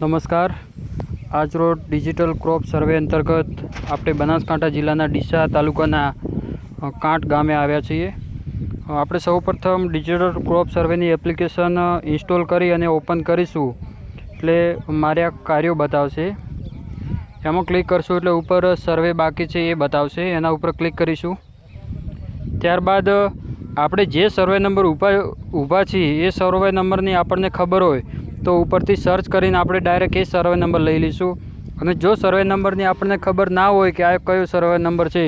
નમસ્કાર। આજરોજ digital crop સર્વે અંતર્ગત આપણે બનાસકાંઠા જિલ્લાના ડીસા તાલુકાના કાંટ ગામે આવ્યા છીએ। આપણે સૌપ્રથમ ડિજિટલ ક્રોપ સર્વેની એપ્લિકેશન ઇન્સ્ટોલ કરી અને ઓપન કરીશું એટલે મારે આ કાર્યો બતાવશે। એમાં ક્લિક કરશું એટલે ઉપર સર્વે બાકી છે એ બતાવશે, એના ઉપર ક્લિક કરીશું। ત્યારબાદ આપણે જે સર્વે નંબર ઊભા છીએ એ સર્વે નંબરની આપણને ખબર હોય તો ઉપરથી સર્ચ કરીને આપણે ડાયરેક્ટ એ સર્વે નંબર લઈ લઈશું। અને જો સર્વે નંબરની આપણને ખબર ના હોય કે આ કયો સર્વે નંબર છે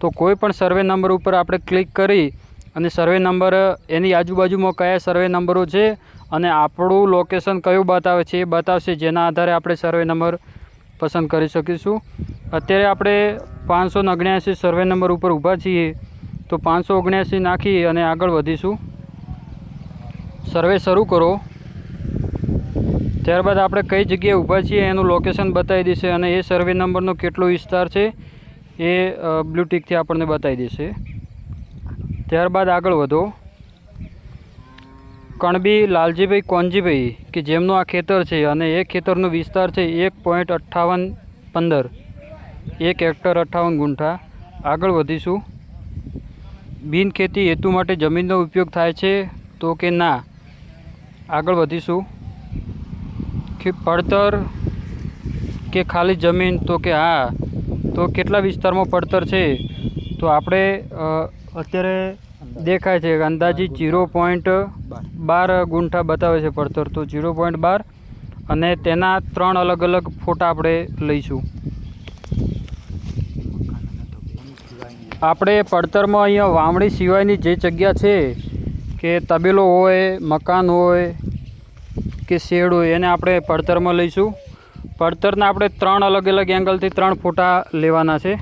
તો કોઈ પણ સર્વે નંબર ઉપર આપણે ક્લિક કરી અને સર્વે નંબર એની આજુબાજુમાં કયા સર્વે નંબરો છે અને આપણું લોકેશન કયું બતાવે છે એ બતાવશે, જેના આધારે આપણે સર્વે નંબર પસંદ કરી શકીશું। અત્યારે આપણે 579 સર્વે નંબર ઉપર ઊભા છીએ તો 579 નાખી અને આગળ વધીશું। સર્વે શરૂ કરો। ત્યારબાદ આપણે કઈ જગ્યાએ ઊભા છીએ એનું લોકેશન બતાવી દેશે અને એ સર્વે નંબરનો કેટલો વિસ્તાર છે એ બ્લુ ટિકથી આપણને બતાવી દેશે। ત્યારબાદ આગળ વધો। કણબી લાલજીભાઈ કોનજીભાઈ કે જેમનું આ ખેતર છે અને એ ખેતરનો વિસ્તાર છે 1.5815 1 હેક્ટર 58 ગુંઠા। આગળ વધીશું। બિન ખેતી હેતુ માટે જમીનનો ઉપયોગ થાય છે તો કે ના, આગળ વધીશું। કે પડતર કે ખાલી જમીન તો કે હા, તો કેટલા વિસ્તારમાં પડતર છે તો આપણે અત્યારે દેખાય છે અંદાજિત 0.12 ગુંઠા બતાવે છે પડતર, તો 0.12 અને તેના 3 અલગ અલગ ફોટા આપણે લઈશું। આપણે પડતરમાં અહીંયા વાવણી સિવાયની જે જગ્યા છે કે તબેલો હોય, મકાન હોય કે શેડ હોય એને આપણે પડતરમાં લઈશું। પડતરના આપણે 3 અલગ અલગ એંગલથી 3 ફોટા લેવાના છે।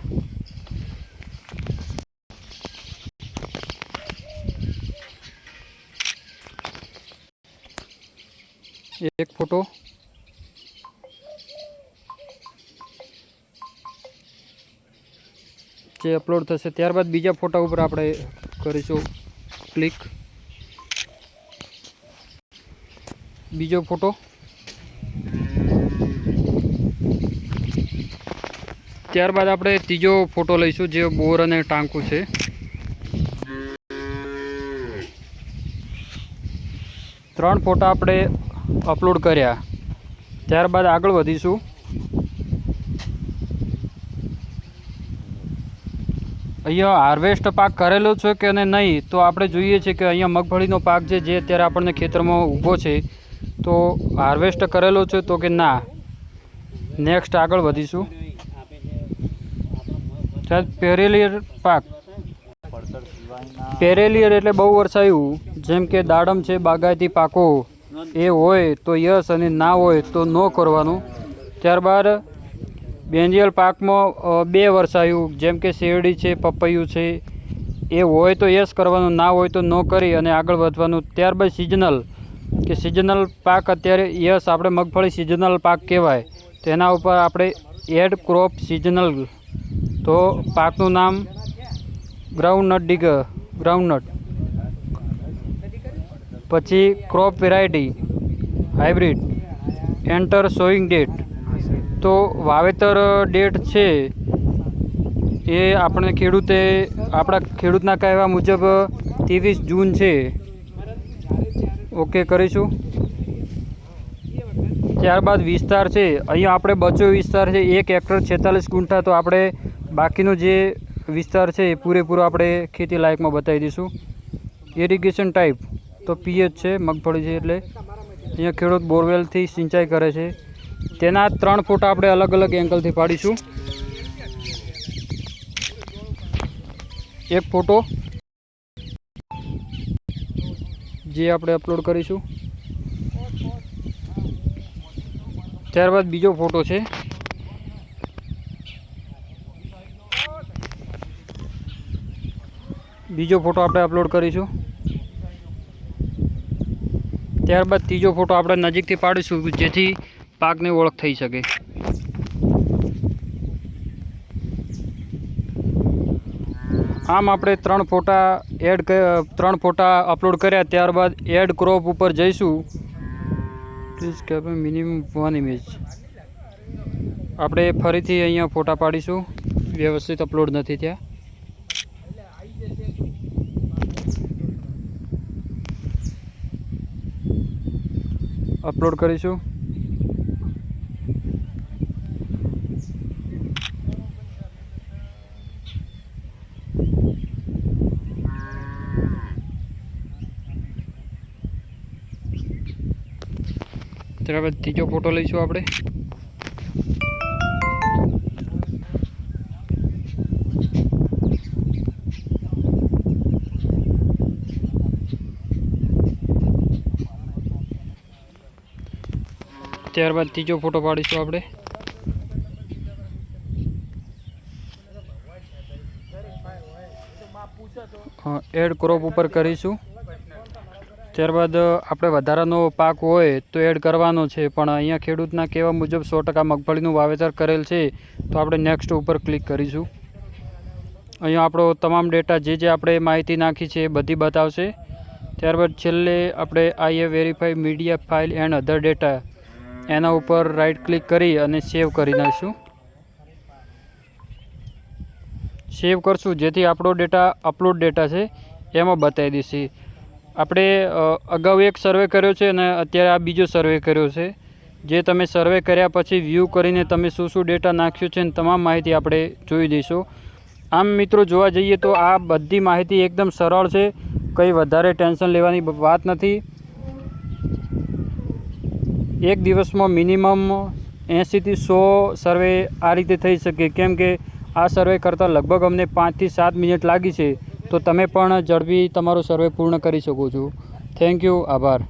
એક ફોટો, જે અપલોડ થશે ત્યારબાદ બીજા ફોટા ઉપર આપણે કરીશું ક્લિક। બીજો ફોટો, ત્યારબાદ આપણે ત્રીજો ફોટો લઈશું જે બોર અને ટાંકું છે। ત્રણ ફોટા આપણે અપલોડ કર્યા। ત્યારબાદ આગળ વધીશું। અહીંયા હાર્વેસ્ટ પાક કરેલો છે કે નહીં તો આપણે જોઈએ છીએ કે અહીંયા મગફળીનો પાક છે જે અત્યારે આપણને ખેતરમાં ઊભો છે તો હાર્વેસ્ટ કરેલો છે તો કે ના, નેક્સ્ટ આગળ વધીશું। પેરેલિયર પાક, પેરેલિયર એટલે બહુ વર્ષાયું, જેમ કે દાડમ છે, બાગાયતી પાકો એ હોય તો યસ અને ના હોય તો નો કરવાનું। ત્યારબાદ બેન્જિયલ પાકમાં 2 વર્ષાયું, જેમ કે શેરડી છે, પપૈયું છે એ હોય તો યસ કરવાનું, ના હોય તો નો કરી અને આગળ વધવાનું। ત્યારબાદ સિઝનલ કે સિઝનલ પાક અત્યારે યસ, આપણે મગફળી સિઝનલ પાક કહેવાય તો એના ઉપર આપણે એડ ક્રોપ સિઝનલ, તો પાકનું નામ ગ્રાઉન્ડનટ ગ્રાઉન્ડનટ। પછી crop variety hybrid, enter sewing date, તો વાવેતર ડેટ છે એ આપણે આપણા ખેડૂતના કહેવા મુજબ 23 જૂન છે, ઓકે કરીશું। ત્યારબાદ વિસ્તાર છે, અહીંયા આપણે બચ્યો વિસ્તાર છે 1 હેક્ટર 46 ગુંઠા, તો આપણે બાકીનો જે વિસ્તાર છે એ પૂરેપૂરો આપણે ખેતી લાયકમાં બતાવી દઈશું। ઇરિગેશન ટાઈપ તો પીએચ છે, મગફળી છે એટલે અહીંયા ખેડૂત બોરવેલથી સિંચાઈ કરે છે। તેના 3 ફોટા આપણે અલગ અલગ એંગલથી પાડીશું। એક ફોટો જે આપણે અપલોડ કરીશું। ત્યારબાદ બીજો ફોટો છે, બીજો ફોટો આપણે અપલોડ કરીશું। ત્યારબાદ ત્રીજો ફોટો આપણે નજીકથી પાડીશું જેથી પાકની ઓળખ થઈ શકે। આમ આપણે 3 ફોટા અપલોડ કર્યા। ત્યારબાદ એડ ક્રોપ ઉપર જઈશું પ્લીઝ કેપ મિનિમમ 1 ઇમેજ. આપણે ફરીથી અહીંયા ફોટા પાડીશું, વ્યવસ્થિત અપલોડ નથી થયા. અપલોડ કરીશું. ત્યારબાદ ત્રીજો ફોટો લઈશું આપણે. ત્યારબાદ ત્રીજો ફોટો પાડીશું આપણે. એડ ક્રોપ ઉપર કરીશું. ત્યારબાદ આપણે વધારાનો પાક હોય તો એડ કરવાનો છે, પણ અહીંયા ખેડૂતના કહેવા મુજબ 100% મગફળીનું વાવેતર કરેલ છે, તો આપણે નેક્સ્ટ ઉપર ક્લિક કરીશું. અહીંયા આપણો તમામ ડેટા જે આપણે માહિતી નાખી છે એ બધી બતાવશે. ત્યારબાદ છેલ્લે આપણે I have verified media file and other data એના ઉપર રાઈટ ક્લિક કરી અને સેવ કરી નાખીશું. સેવ કરશું જેથી આપણો ડેટા અપલોડ ડેટા છે એમાં બતાવી દેશે. આપણે અગાઉ એક સર્વે કર્યો છે અને અત્યારે આ બીજો સર્વે કર્યો છે. જે તમે સર્વે કર્યા પછી વ્યૂ કરીને તમે શું શું ડેટા નાખ્યો છે અને તમામ માહિતી આપણે જોઈ દઈશું. આમ મિત્રો જોવા જઈએ તો આ બધી માહિતી એકદમ સરળ છે, કંઈ વધારે ટેન્શન લેવાની વાત નથી. એક દિવસમાં મિનિમમ 80 થી 100 સર્વે આ રીતે થઈ શકે, કેમ કે આ સર્વે કરતાં લગભગ અમને 5 થી 7 મિનિટ લાગી છે. તો તમે પણ ઝડપી તમારો સર્વે પૂર્ણ કરી શકો છો. થેન્ક યુ, આભાર.